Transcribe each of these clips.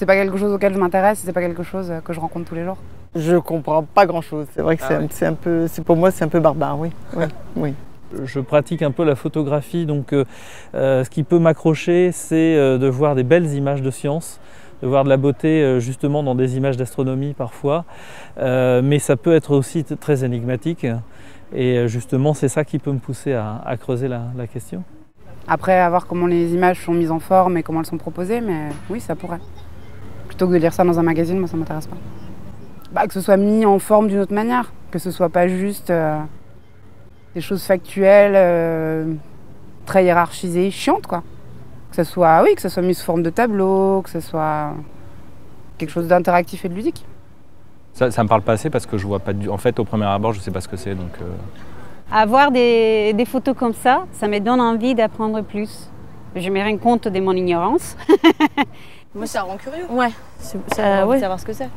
c'est pas quelque chose auquel je m'intéresse, c'est pas quelque chose que je rencontre tous les jours. Je comprends pas grand-chose. C'est vrai que pour moi, c'est un peu barbare, oui. Oui. Je pratique un peu la photographie, donc ce qui peut m'accrocher, c'est de voir des belles images de science, de voir de la beauté justement dans des images d'astronomie parfois, mais ça peut être aussi très énigmatique, et justement c'est ça qui peut me pousser à creuser la question. Après, à voir comment les images sont mises en forme et comment elles sont proposées, mais oui, ça pourrait. Plutôt que de lire ça dans un magazine, moi ça m'intéresse pas. Bah, que ce soit mis en forme d'une autre manière, que ce soit pas juste des choses factuelles, très hiérarchisées, chiantes quoi. Que ce soit mis sous forme de tableau, que ce soit quelque chose d'interactif et de ludique. Ça me parle pas assez parce que je vois pas en fait, au premier abord, je sais pas ce que c'est, donc. Avoir des photos comme ça me donne envie d'apprendre plus. Je me rends compte de mon ignorance. Moi, ça rend curieux. Ouais. On a envie de savoir ce que c'est.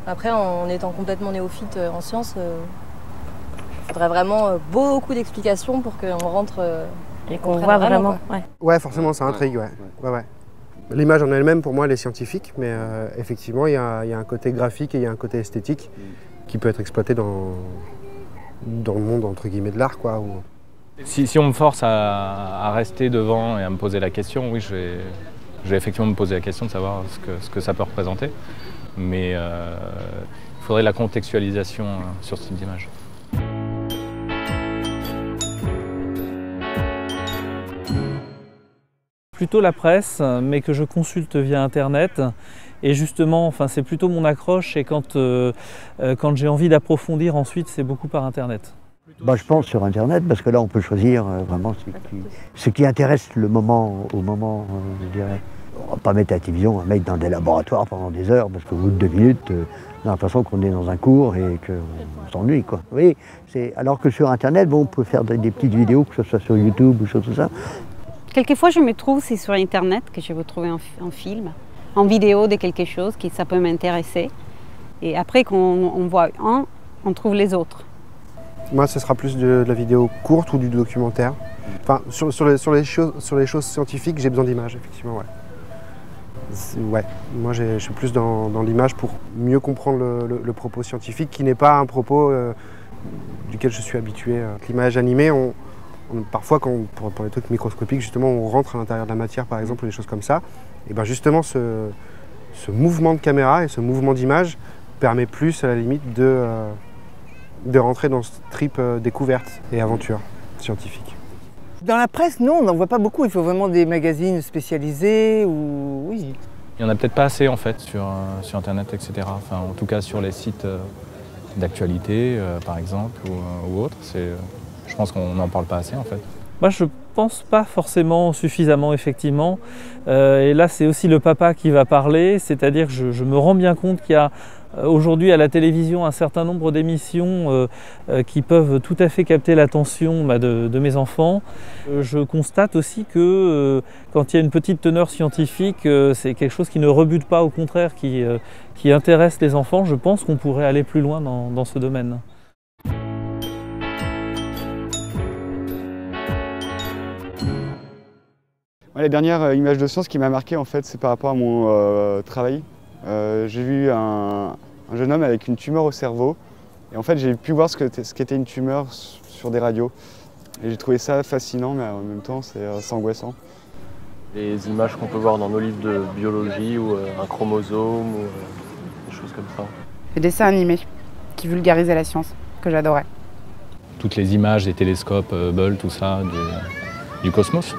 Après, en étant complètement néophyte en sciences, il faudrait vraiment beaucoup d'explications pour qu'on rentre et qu'on voit vraiment. Ouais, forcément, ça intrigue. Ouais. L'image en elle-même, pour moi, elle est scientifique, mais effectivement, il y a un côté graphique et il y a un côté esthétique qui peut être exploité dans le monde, entre guillemets, de l'art, quoi. Si on me force à rester devant et à me poser la question, oui, je vais effectivement me poser la question de savoir ce que ça peut représenter. Mais il faudrait de la contextualisation sur ce type d'image. Plutôt la presse, mais que je consulte via Internet. Et justement, c'est plutôt mon accroche, et quand j'ai envie d'approfondir ensuite, c'est beaucoup par Internet. Je pense sur Internet, parce que là on peut choisir vraiment ce qui intéresse au moment, je dirais. On va pas mettre la télévision, un mec dans des laboratoires pendant des heures, parce qu'au bout de 2 minutes, on a l'impression qu'on est dans un cours et qu'on s'ennuie, quoi. Oui, alors que sur Internet, on peut faire des petites vidéos, que ce soit sur YouTube ou sur tout ça. Quelquefois, je me trouve, c'est sur Internet que je veux trouver un film, en vidéo de quelque chose qui ça peut m'intéresser. Et après qu'on voit on trouve les autres. Moi, ce sera plus de la vidéo courte ou du documentaire. Enfin, sur les choses scientifiques, j'ai besoin d'images, effectivement, ouais. Ouais, moi je suis plus dans l'image pour mieux comprendre le propos scientifique, qui n'est pas un propos duquel je suis habitué. L'image animée, parfois, pour les trucs microscopiques, justement, on rentre à l'intérieur de la matière, par exemple, ou des choses comme ça. Et bien justement, ce mouvement de caméra et ce mouvement d'image permet plus, à la limite, de rentrer dans ce trip découverte et aventure scientifique. Dans la presse, non, on n'en voit pas beaucoup. Il faut vraiment des magazines spécialisés ou oui. Il n'y en a peut-être pas assez en fait sur Internet, etc. Enfin, en tout cas sur les sites d'actualité, par exemple, ou autres. Je pense qu'on n'en parle pas assez en fait. Moi, je pense pas forcément suffisamment, effectivement. Et là, c'est aussi le papa qui va parler, c'est-à-dire que je me rends bien compte qu'il y a aujourd'hui à la télévision un certain nombre d'émissions qui peuvent tout à fait capter l'attention de mes enfants. Je constate aussi que quand il y a une petite teneur scientifique, c'est quelque chose qui ne rebute pas, au contraire, qui intéresse les enfants. Je pense qu'on pourrait aller plus loin dans ce domaine. La dernière image de science qui m'a marqué, en fait, c'est par rapport à mon travail. J'ai vu un jeune homme avec une tumeur au cerveau. Et en fait, j'ai pu voir ce qu'était une tumeur sur des radios. Et j'ai trouvé ça fascinant, mais en même temps, c'est angoissant. Les images qu'on peut voir dans nos livres de biologie, ou un chromosome, ou des choses comme ça. Les dessins animés qui vulgarisaient la science, que j'adorais. Toutes les images des télescopes Hubble, tout ça, du cosmos.